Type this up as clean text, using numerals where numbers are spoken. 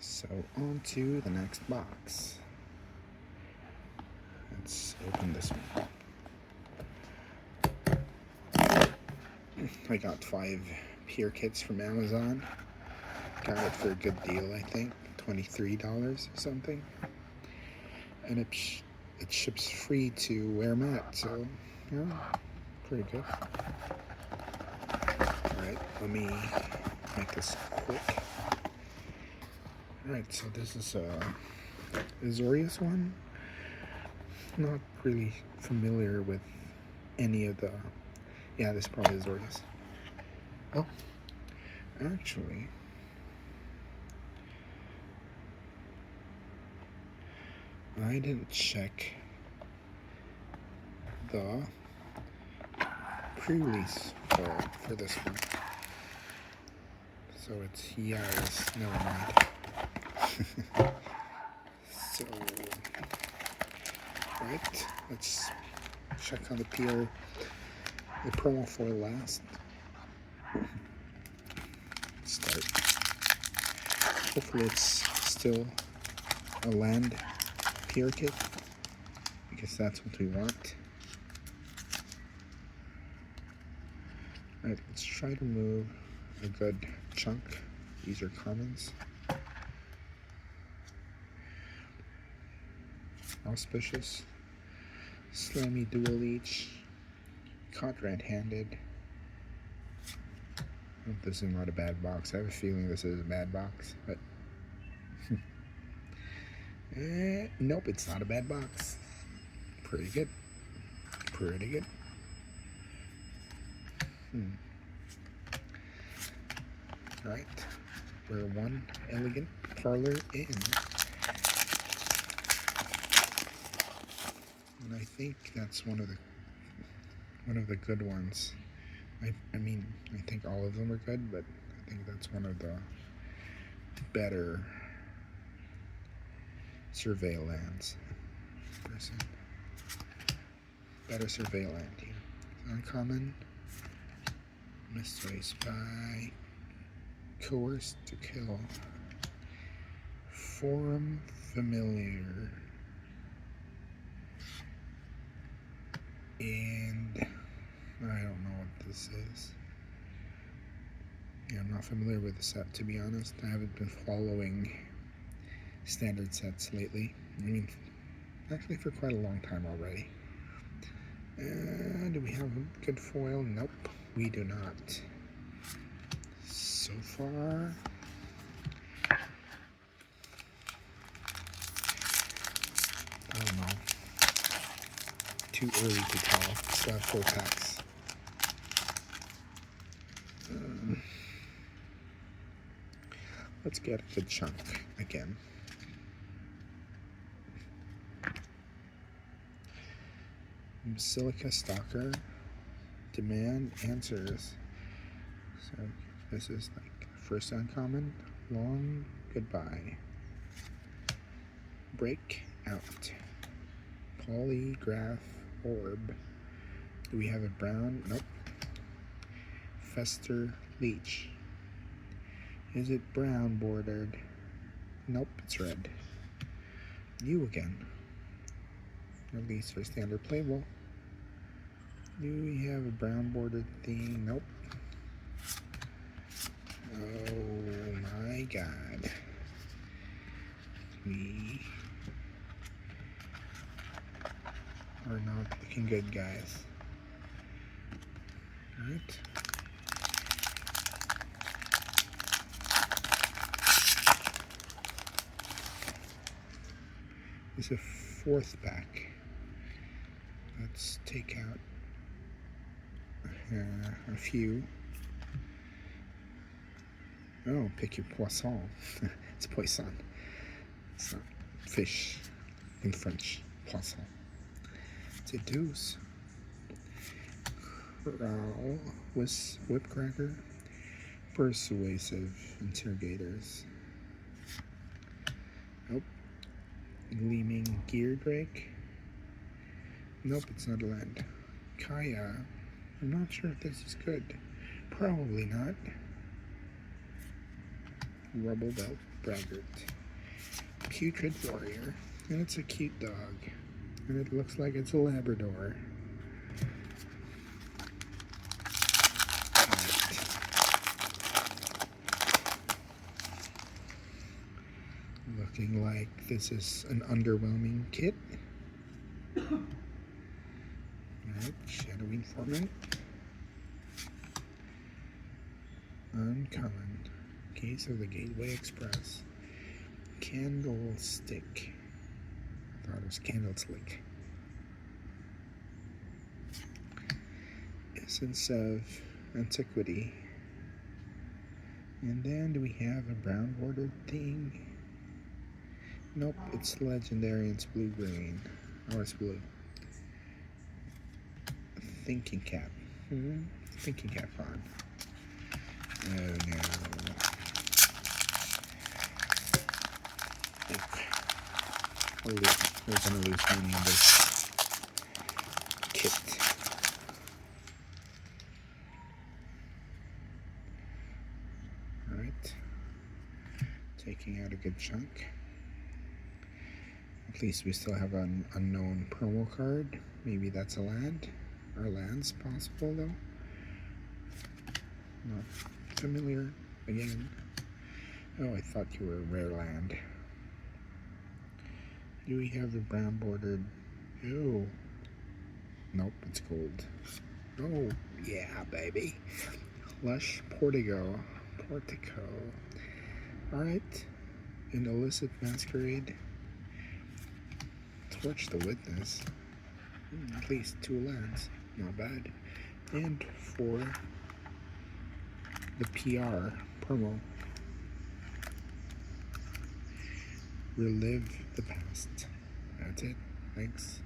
So on to the next box. Let's open this one. I got 5 peer kits from Amazon. Got it for a good deal, I think, $23 or something. And it ships free to where I'm at, so yeah, pretty good. Alright, let me make this quick. Alright, so this is a Azorius one. Not really familiar with any of the... Yeah, this is probably Azorius. Oh, actually... I didn't check the pre-release for this one. So it's Yaris, never mind. So, right, let's check on the promo foil last. Start. Hopefully it's still a land peer kit, because that's what we want. Alright, let's try to move a good chunk. These are commons. Auspicious, Slammy Dual Leech, caught red-handed. This is not a bad box. I have a feeling this is a bad box, but nope, it's not a bad box. Pretty good. Pretty good. Alright, we're one elegant parlor in. And I think that's one of the good ones. I mean, I think all of them are good, but I think that's one of the better surveil lands. Better surveil land here. Uncommon. Mystery Spy. Coerced to kill. Forum Familiar. And I don't know what this is. Yeah, I'm not familiar with the set, to be honest. I haven't been following standard sets lately. I mean, actually for quite a long time already. Do we have a good foil? Nope, we do not. So far, I don't know. Too early to tell. Still have 4 packs. Let's get a good chunk again. Silica Stalker. Demand answers. So this is like first uncommon. Long goodbye. Break out. Polygraph orb. Do we have a brown? Nope. Fester Leech. Is it brown bordered? Nope, it's red. You again. At least for standard playable. Do we have a brown bordered thing? Nope. Oh my god. We are not looking good, guys. Alright. It's a 4th pack. Let's take out a few. Oh, pick your poisson. It's poisson. It's not fish in French. Poisson. It's a deuce. Corral. Whipcracker. Persuasive interrogators. Nope. Gleaming Gear Drake. Nope, it's not a land. Kaya. I'm not sure if this is good. Probably not. Rubble Belt. Braggart. Putrid Warrior. And it's a cute dog. And it looks like it's a Labrador. Looking like this is an underwhelming kit. Alright, Shadowy Informant. Uncommon. Case of the Gateway Express. Candlestick. I thought it was Candlestick. Essence of Antiquity. And then do we have a brown bordered thing? Nope, it's legendary and it's blue-green. Oh, it's blue. Thinking Cap. Thinking Cap on. Oh no. We're gonna lose money on this kit. Alright. Taking out a good chunk. At least we still have an unknown promo card. Maybe that's a land. Are lands possible though? Not familiar again. Oh, I thought you were a rare land. Do we have the brown bordered? Oh. Nope, it's gold. Oh, yeah, baby. Lush Portico. Alright. An illicit masquerade. Torch the Witness. At least 2 lands. Not bad. And for the PR promo. Relive the past. That's it. Thanks.